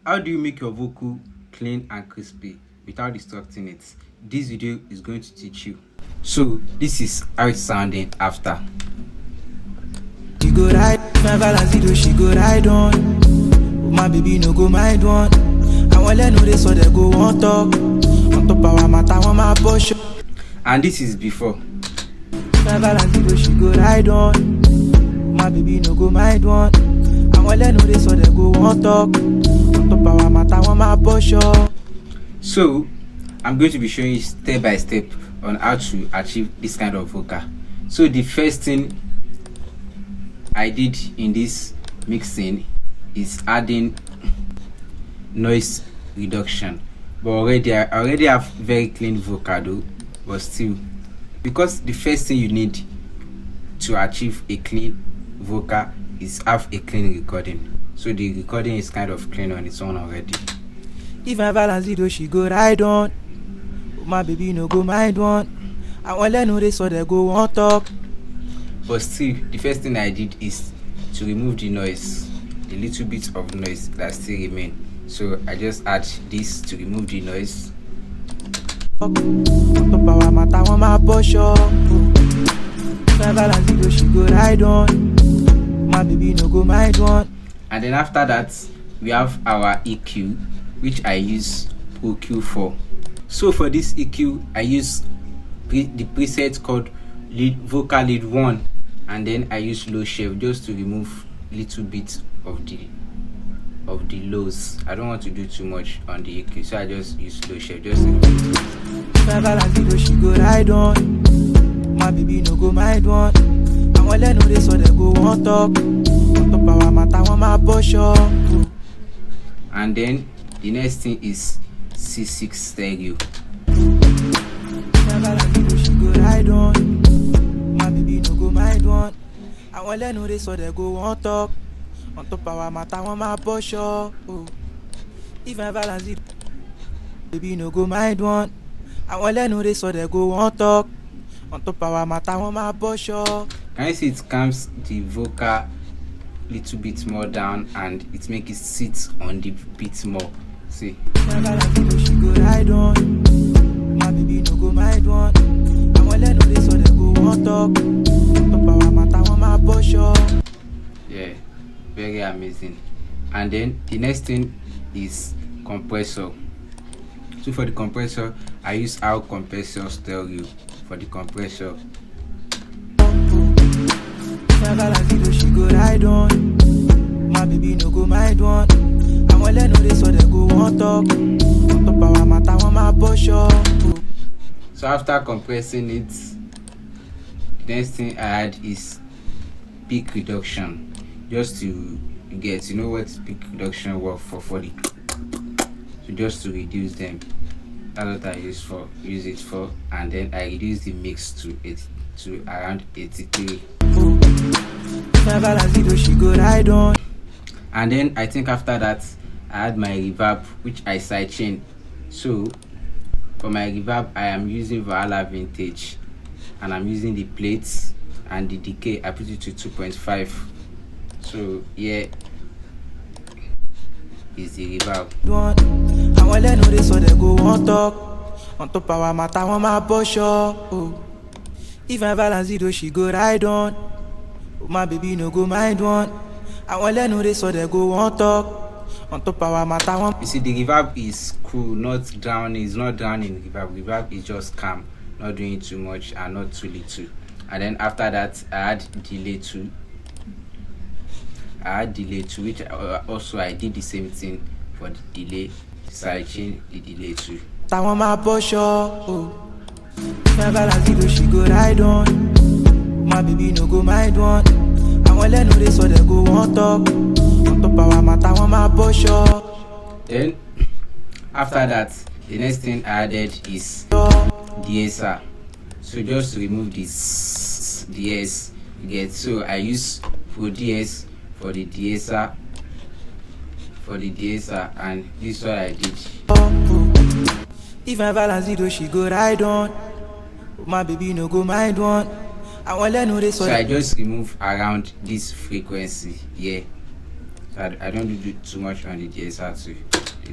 How do you make your vocal clean and crispy without distracting it? This video is going to teach you. So this is how it's sounding after. She go ride, my balance do she go ride on. My baby no go mind one. I want let know this so they go on talk. On top of my matter, on my push. And this is before. My balance do she go ride on. My baby no go mind one. I want let know this so they go on talk. On top of my matter, on my push. So I'm going to be showing you step by step on how to achieve this kind of vocal. So the first thing I did in this mixing is adding noise reduction, but I already have very clean vocal though, but still, because the first thing you need to achieve a clean vocal is have a clean recording. So the recording is kind of clean on its own already. If my balance do she go ride on. My baby no go mind one. I want let know this so they go on talk. But still, the first thing I did is to remove the noise, the little bit of noise that still remain. So I just add this to remove the noise. On top of my matter, on my push. My balance do she go ride on. My baby no go mind one. And then after that, we have our EQ, which I use Pro Q for. So for this EQ, I use the preset called vocal lead 1, and then I use low shelf just to remove little bit of the lows. I don't want to do too much on the EQ, so I just use low shelf just to remove it. My balance do she go ride on. My baby no go mind one. I want let know this so they go on talk. On top of my matter, on my push. And then the next thing is C6 stereo. My balance do she go ride on. My baby no go mind one. I want let know this so they go on talk. On top of my matter, on my push. If my balance it, baby no go mind one. I want let know this so they go on talk. On top of my matter, on my push. Can you see it calms the vocal little bit more down and it makes it sit on the beat more. See. My balance do she go ride on. My baby no go mind one. I want let know this so they go on talk. On top of my matter, on my push. Yeah, very amazing. And then the next thing is compressor. So for the compressor, I use our compressor stereo for the compressor. My balance do she go ride on. My baby no go mind one. I want let know this so they go on talk. On top of my matter, on my push. So after compressing it, the next thing I add is peak reduction, just to get, you know what peak reduction work for the, so just to reduce them. That's what I use it for, and then I reduce the mix to around 83. My balance do she go ride on. And then I think after that I add my reverb, which I sidechain. So for my reverb, I am using Valhalla Vintage, and I'm using the plates and the decay. I put it to 2.5. So yeah, is the reverb. I want let know this so they go on talk. On top of my matter, on my push. If my balance do she go ride on. My baby no go mind one. I want let know this so they go on talk. On top of my matter, on. You see, the reverb is cool, not drowning. It's not drowning reverb. Reverb is just calm, not doing too much and not too little. And then after that, I add delay 2. Which also I did the same thing for the delay. Sidechain the delay 2. I want my push. My balance do she go ride on. My baby no go mind one. I want let know this so they go on talk. On top of my matter, on my push. Then after that, the next thing I added is De-esser. So just to remove this DS, you get. So I use Pro DS for the De-esser, and this is what I did. If my balance do she go ride on. My baby no go mind one. I want let know this. So I just remove around this frequency here. So I don't do too much on the DSR too.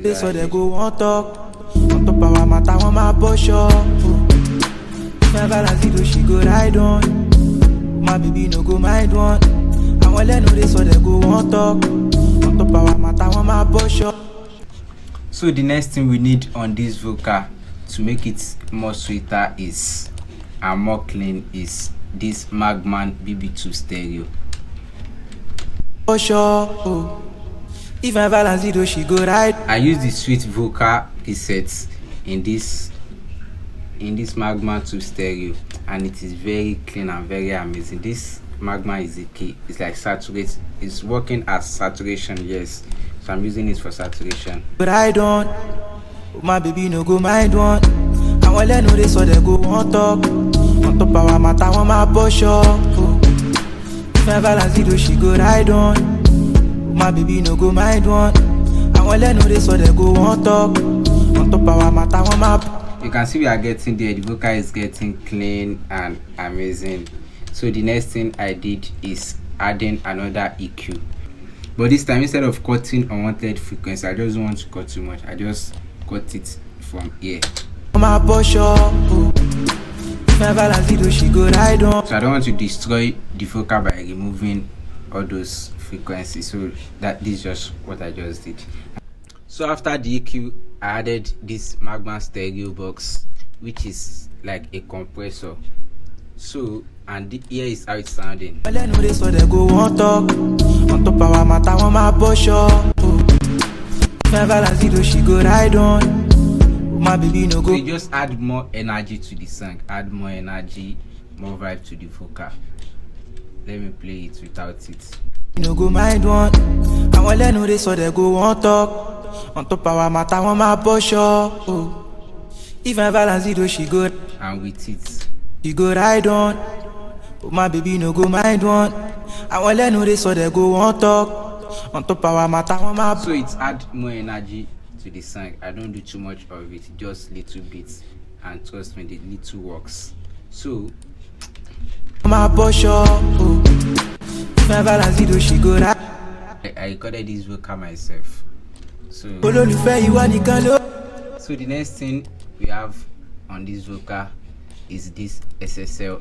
They so they go on talk. On top of our matter, one my push up. Never as it do, she go ride on. My baby no go mind one. I want let know they so they go on talk. On top of our matter, one my push up. So the next thing we need on this vocal to make it more sweeter is and more clean is this Magman BB2 stereo. Push up. If I balance it, she go right. I use the sweet vocal presets in this Magma 2 stereo, and it is very clean and very amazing. This Magma is the key. It's like saturate. It's working as saturation, yes. So I'm using it for saturation. But I don't. My baby no go mind one. I want let know they so they go on talk. On top of our matter, one my push up. If I balance it, she go ride on. My baby no go mind one. I want let know they so they go on talk. On top of our matter, one my. You can see we are getting there. The vocal is getting clean and amazing. So the next thing I did is adding another EQ. But this time, instead of cutting unwanted frequency, I just don't want to cut too much. I just cut it from here. So I don't want to destroy the vocal by removing all those frequencies. So this is just what I just did. So after the EQ, I added this Magma stereo box, which is like a compressor. So and here is how it's sounding. On top of our matter, one my push up. She go ride on. My baby no go. So you just add more energy to the song, add more energy, more vibe to the vocal. Let me play it without it. No go mind one. I want let know they so they go on talk. On top of our matter, one my push up. If I balance it, she go. And with it, she go ride on. My baby no go mind one. I want let know they so they go on talk. On top of our matter, one my. So it's add more energy to the song. I don't do too much of it, just little bits, and trust me, the little works. So my push up. I recorded this vocal myself. So the next thing we have on this vocal is this SSL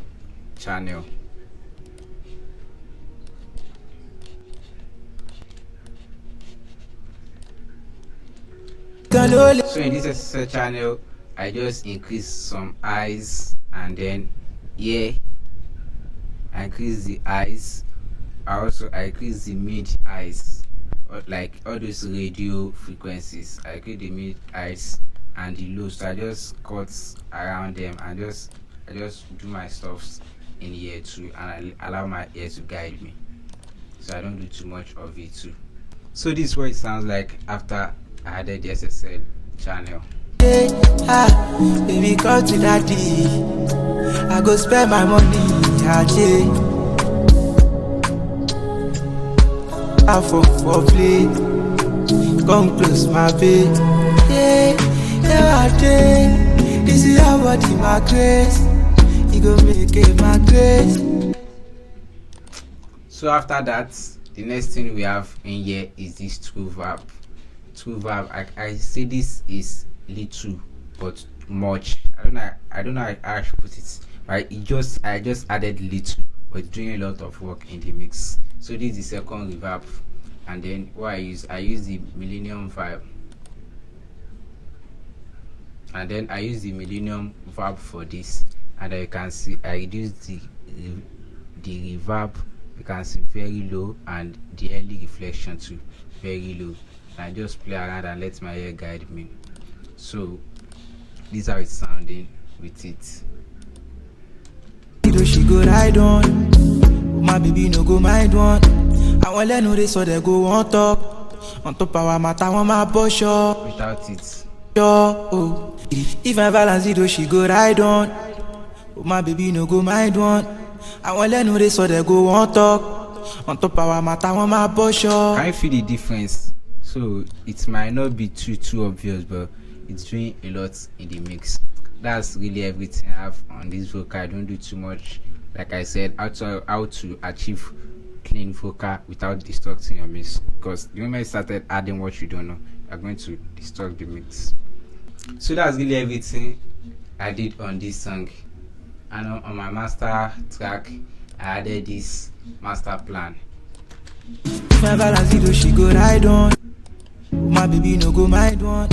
channel. So in this SSL channel, I just increase some highs, and then here I increase the highs. I increase the mid highs, like all those radio frequencies. I increase the mid highs and the lows. So I just cut around them and I just do my stuffs in here too, and I allow my ear to guide me. So I don't do too much of it too. So this is what it sounds like after I added the SSL channel. Hey, baby, come to daddy. I go spend my money. For play, come close, my babe. This is how body my grace. You go make it my grace. So after that, the next thing we have in here is this true verb. True verb. I say this is little but much. I don't know how I should put it. Right? I just added little, but doing a lot of work in the mix. So this is the second reverb, and then what I use the Millennium Vibe, and then I use the Millennium Vibe for this, and you can see I reduce the reverb. You can see very low, and the early reflection too very low. And I just play around and let my ear guide me. So this is how it's sounding with it. She go ride on. My baby no go mind one. I want let know they so they go on talk. On top of our matter, one my push up. Without it. If I balance it, she go ride on. My baby no go mind one. I want let know they so they go on talk. On top of our matter, one my push up. Can you feel the difference? So it might not be too obvious, but it's doing a lot in the mix. That's really everything I have on this vocal. I don't do too much. Like I said, how to achieve clean vocal without distorting your mix, because the moment you started adding what you don't know, you're going to distort the mix. So that's really everything I did on this song. And on my master track, I added this master plan. My balance it, she go ride on. My baby no go mind one.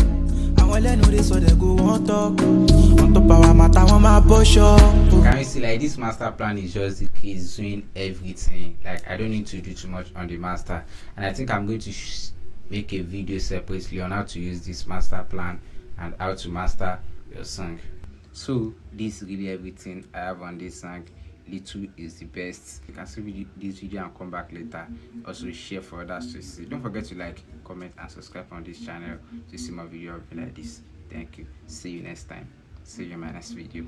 I want let know this so they go on talk. On top our matter, one my push up. Can you see, like, this master plan is just the key, is doing everything. Like, I don't need to do too much on the master, and I think I'm going to make a video separately on how to use this master plan and how to master your song. So this is really everything I have on this song. Little is the best. You can see this video and come back later. Also share for others to see. Don't forget to like, comment and subscribe on this channel to see more videos like this. Thank you. See you next time. See you in my next video.